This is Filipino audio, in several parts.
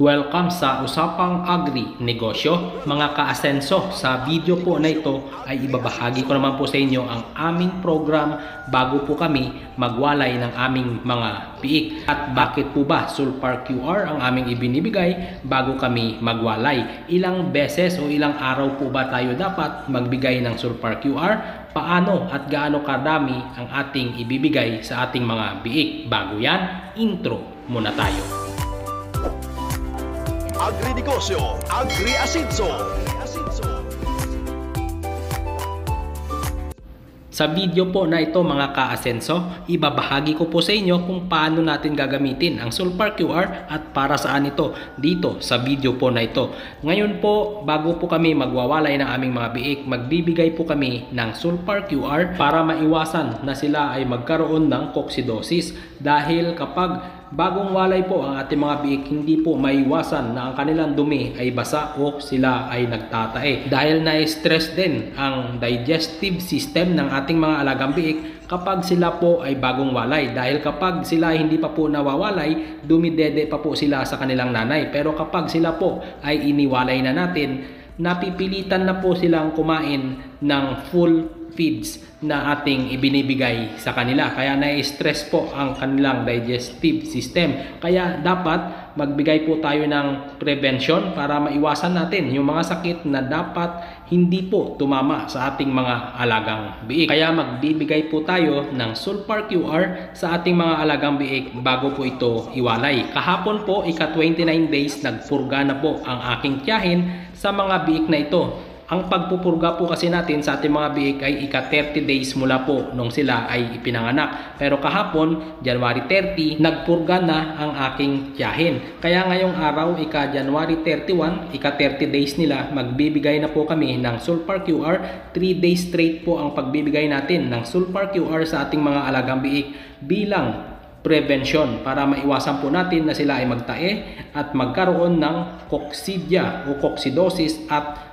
Welcome sa Usapang Agri-Negosyo. Mga ka-asenso, sa video po na ito ay ibabahagi ko naman po sa inyo ang aming program bago po kami magwalay ng aming mga biik. At bakit po ba Sulpar QR ang aming ibinibigay bago kami magwalay? Ilang beses o ilang araw po ba tayo dapat magbigay ng Sulpar QR? Paano at gaano kadami ang ating ibibigay sa ating mga biik? Bago yan, intro muna tayo. Agri-negosyo, Agri-asenso. Sa video po na ito mga ka-asenso, ibabahagi ko po sa inyo kung paano natin gagamitin ang Sulpar QR at para saan ito dito sa video po na ito. Ngayon po, bago po kami magwawalay ng aming mga biik, magbibigay po kami ng Sulpar QR para maiwasan na sila ay magkaroon ng coccidosis. Dahil kapag bagong walay po ang ating mga biik, hindi po maiwasan na ang kanilang dumi ay basa o sila ay nagtatae. Dahil na-stress din ang digestive system ng ating mga alagang biik kapag sila po ay bagong walay. Dahil kapag sila ay hindi pa po nawawalay, dumidede pa po sila sa kanilang nanay. Pero kapag sila po ay iniwalay na natin, napipilitan na po silang kumain ng full feeds na ating ibinibigay sa kanila. Kaya na-stress po ang kanilang digestive system. Kaya dapat magbigay po tayo ng prevention para maiwasan natin yung mga sakit na dapat hindi po tumama sa ating mga alagang biik. Kaya magbibigay po tayo ng Sulpar QR sa ating mga alagang biik bago po ito iwalay. Kahapon po, ika-29 days, nagpurga na po ang aking tiyahin sa mga biik na ito. Ang pagpupurga po kasi natin sa ating mga biik ay ika-30 days mula po nung sila ay ipinanganak. Pero kahapon, January 30, nagpurga na ang aking tiyahin. Kaya ngayong araw, ika-January 31, ika-30 days nila, magbibigay na po kami ng Sulpar QR. 3 days straight po ang pagbibigay natin ng Sulpar QR sa ating mga alagang biik bilang prevention para maiwasan po natin na sila ay magtae at magkaroon ng coccidia o coccidosis at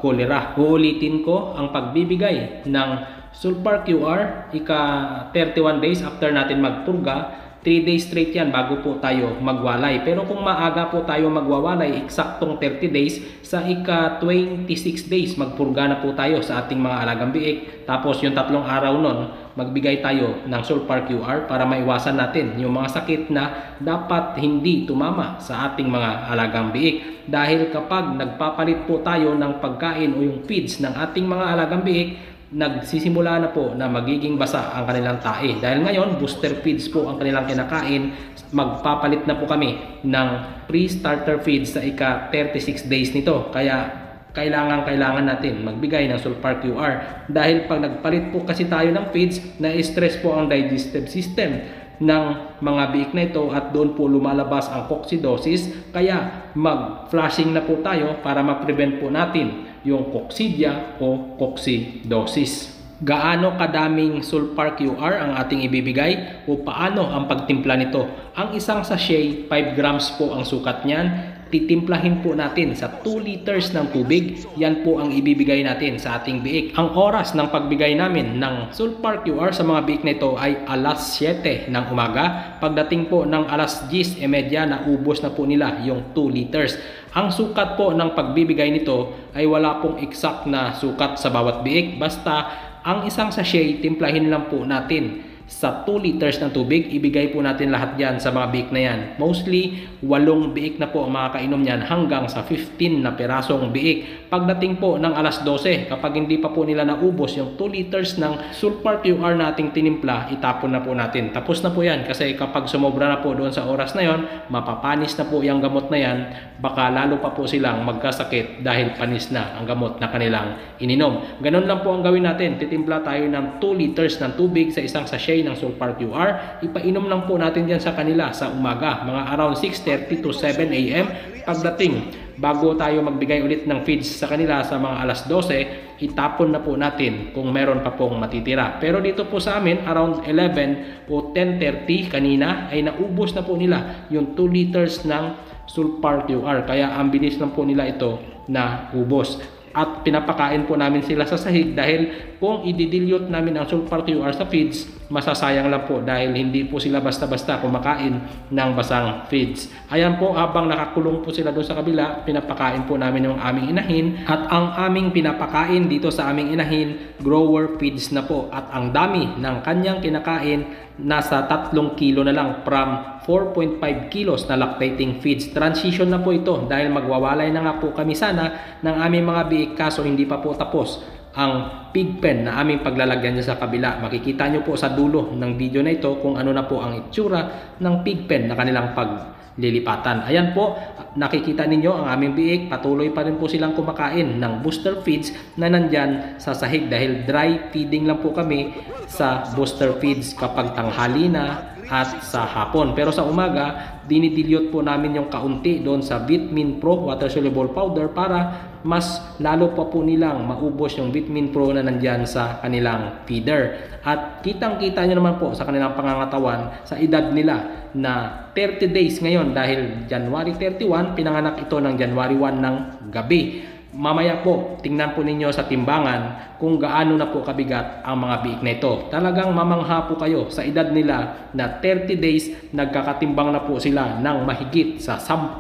cholera. Uulitin ko, ang pagbibigay ng Sulpar QR, ika-31 days after natin magpurga, 3 days straight yan bago po tayo magwalay. Pero kung maaga po tayo magwawalay, eksaktong 30 days, sa ika-26 days magpurga na po tayo sa ating mga alagang biik. Tapos yung 3 araw nun, magbigay tayo ng Sulpar QR para maiwasan natin yung mga sakit na dapat hindi tumama sa ating mga alagang biik. Dahil kapag nagpapalit po tayo ng pagkain o yung feeds ng ating mga alagang biik, nagsisimula na po na magiging basa ang kanilang tae. Dahil ngayon, booster feeds po ang kanilang kinakain. Magpapalit na po kami ng pre-starter feeds sa ika-36 days nito. Kaya kailangan natin magbigay ng Sulpar QR. Dahil pag nagpalit po kasi tayo ng feeds, na-stress po ang digestive system ng mga biik na ito at doon po lumalabas ang coccidosis. Kaya mag-flushing na po tayo para ma-prevent po natin yung coccidia o coccidosis. Gaano kadaming Sulpar QR ang ating ibibigay o paano ang pagtimpla nito? Ang isang sachet, 5 grams po ang sukat niyan. Titimplahin po natin sa 2 liters ng tubig. Yan po ang ibibigay natin sa ating biik. Ang oras ng pagbigay namin ng Sulpar QR sa mga biik na ito ay alas 7 ng umaga. Pagdating po ng alas 10:30 na ubos na po nila yung 2 liters. Ang sukat po ng pagbibigay nito ay wala pong exact na sukat sa bawat biik. Basta ang isang sachet, timplahin lang po natin sa 2 liters ng tubig. Ibigay po natin lahat yan sa mga biik na yan. Mostly, 8 biik na po ang makakainom yan hanggang sa 15 na pirasong biik. Pagdating po ng alas 12, kapag hindi pa po nila naubos yung 2 liters ng Sulpar QR nating tinimpla, itapon na po natin. Tapos na po yan kasi kapag sumobra na po doon sa oras na yon, mapapanis na po yung gamot na yan. Baka lalo pa po silang magkasakit dahil panis na ang gamot na kanilang ininom. Ganun lang po ang gawin natin. Titimpla tayo ng 2 liters ng tubig sa isang sachet ng Sulpar QR. Ipainom lang po natin yan sa kanila sa umaga, mga around 6:30 to 7 AM. Pagdating, bago tayo magbigay ulit ng feeds sa kanila sa mga alas 12, itapon na po natin kung meron pa pong matitira. Pero dito po sa amin, around 11 o 10:30 kanina, ay naubos na po nila yung 2 liters ng Sulpar QR. Kaya ang bilis lang po nila ito na ubos. at pinapakain po namin sila sa sahig dahil kung i-dilute namin ang sulfur QR sa feeds, masasayang lang po dahil hindi po sila basta-basta kumakain ng basang feeds. Ayan po, habang nakakulong po sila doon sa kabila, pinapakain po namin yung aming inahin, at ang aming pinapakain dito sa aming inahin, grower feeds na po, at ang dami ng kanyang kinakain, nasa 3 kilo na lang from 4.5 kilos na lactating feeds. Transition na po ito dahil magwawalay na nga po kami sana ng aming mga biik, kaso hindi pa po tapos ang pig pen na aming paglalagyan niya sa kabila. Makikita nyo po sa dulo ng video na ito kung ano na po ang itsura ng pig pen na kanilang paglilipatan. Ayan po, nakikita ninyo ang aming biik, patuloy pa rin po silang kumakain ng booster feeds na nandyan sa sahig dahil dry feeding lang po kami sa booster feeds kapag tanghali na at sa hapon. Pero sa umaga, dinidilute po namin yung kaunti doon sa Vitamin Pro water soluble powder para mas lalo pa po nilang maubos yung Vitamin Pro na nandyan sa kanilang feeder. At kitang-kita nyo naman po sa kanilang pangangatawan sa edad nila na 30 days ngayon dahil January 31, pinanganak ito ng January 1 ng gabi. Mamaya po, tingnan po ninyo sa timbangan kung gaano na po kabigat ang mga biik na ito. Talagang mamangha po kayo sa edad nila na 30 days, nagkakatimbang na po sila ng mahigit sa 10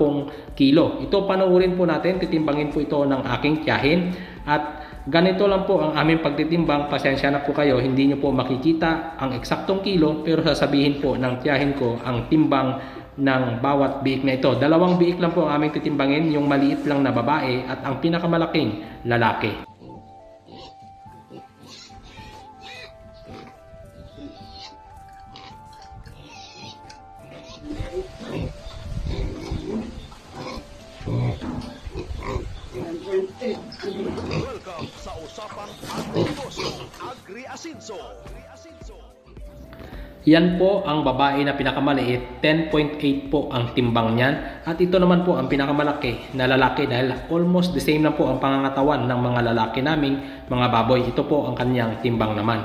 kilo. Ito panoorin po natin, titimbangin po ito ng aking tiyahin. At ganito lang po ang aming pagtitimbang. Pasensya na po kayo, hindi nyo po makikita ang eksaktong kilo, pero sasabihin po ng tiyahin ko ang timbang ng bawat biik na ito. 2 biik lang po ang aming titimbangin, yung maliit lang na babae at ang pinakamalaking lalaki. Welcome sa Usapang Agri-Negosyo, Agri-Asidso. Yan po ang babae na pinakamaliit, 10.8 po ang timbang niyan. At ito naman po ang pinakamalaki na lalaki dahil almost the same na po ang pangangatawan ng mga lalaki naming mga baboy. Ito po ang kanyang timbang naman.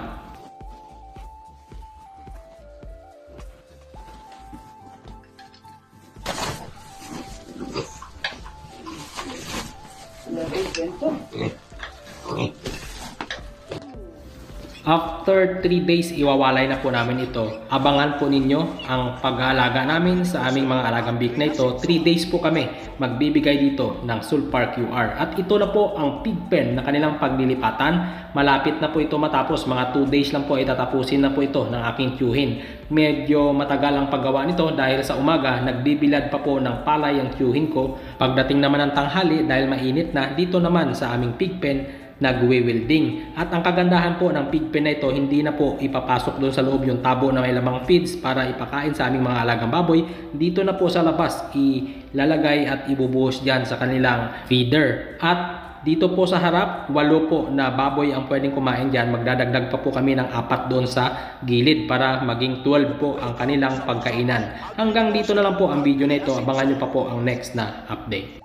After 3 days, iwawalay na po namin ito. Abangan po ninyo ang pag-aalaga namin sa aming mga alagang biik na ito. 3 days po kami magbibigay dito ng sulfur QR. At ito na po ang pig pen na kanilang paglilipatan. Malapit na po ito matapos. Mga 2 days lang po ay tatapusin na po ito ng aking tiyuhin. Medyo matagal ang paggawa nito dahil sa umaga nagbibilad pa po ng palay ang tiyuhin ko. Pagdating naman ng tanghali dahil mainit na, dito naman sa aming pig pen nagwe-welding. At ang kagandahan po ng pig pen na ito, hindi na po ipapasok doon sa loob yung tabo na may lamang feeds para ipakain sa aming mga alagang baboy. Dito na po sa labas ilalagay at ibubuhos dyan sa kanilang feeder. At dito po sa harap, 8 po na baboy ang pwedeng kumain dyan. Magdadagdag pa po kami ng 4 doon sa gilid para maging 12 po ang kanilang pagkainan. Hanggang dito na lang po ang video na ito. Abangan nyo pa po ang next na update.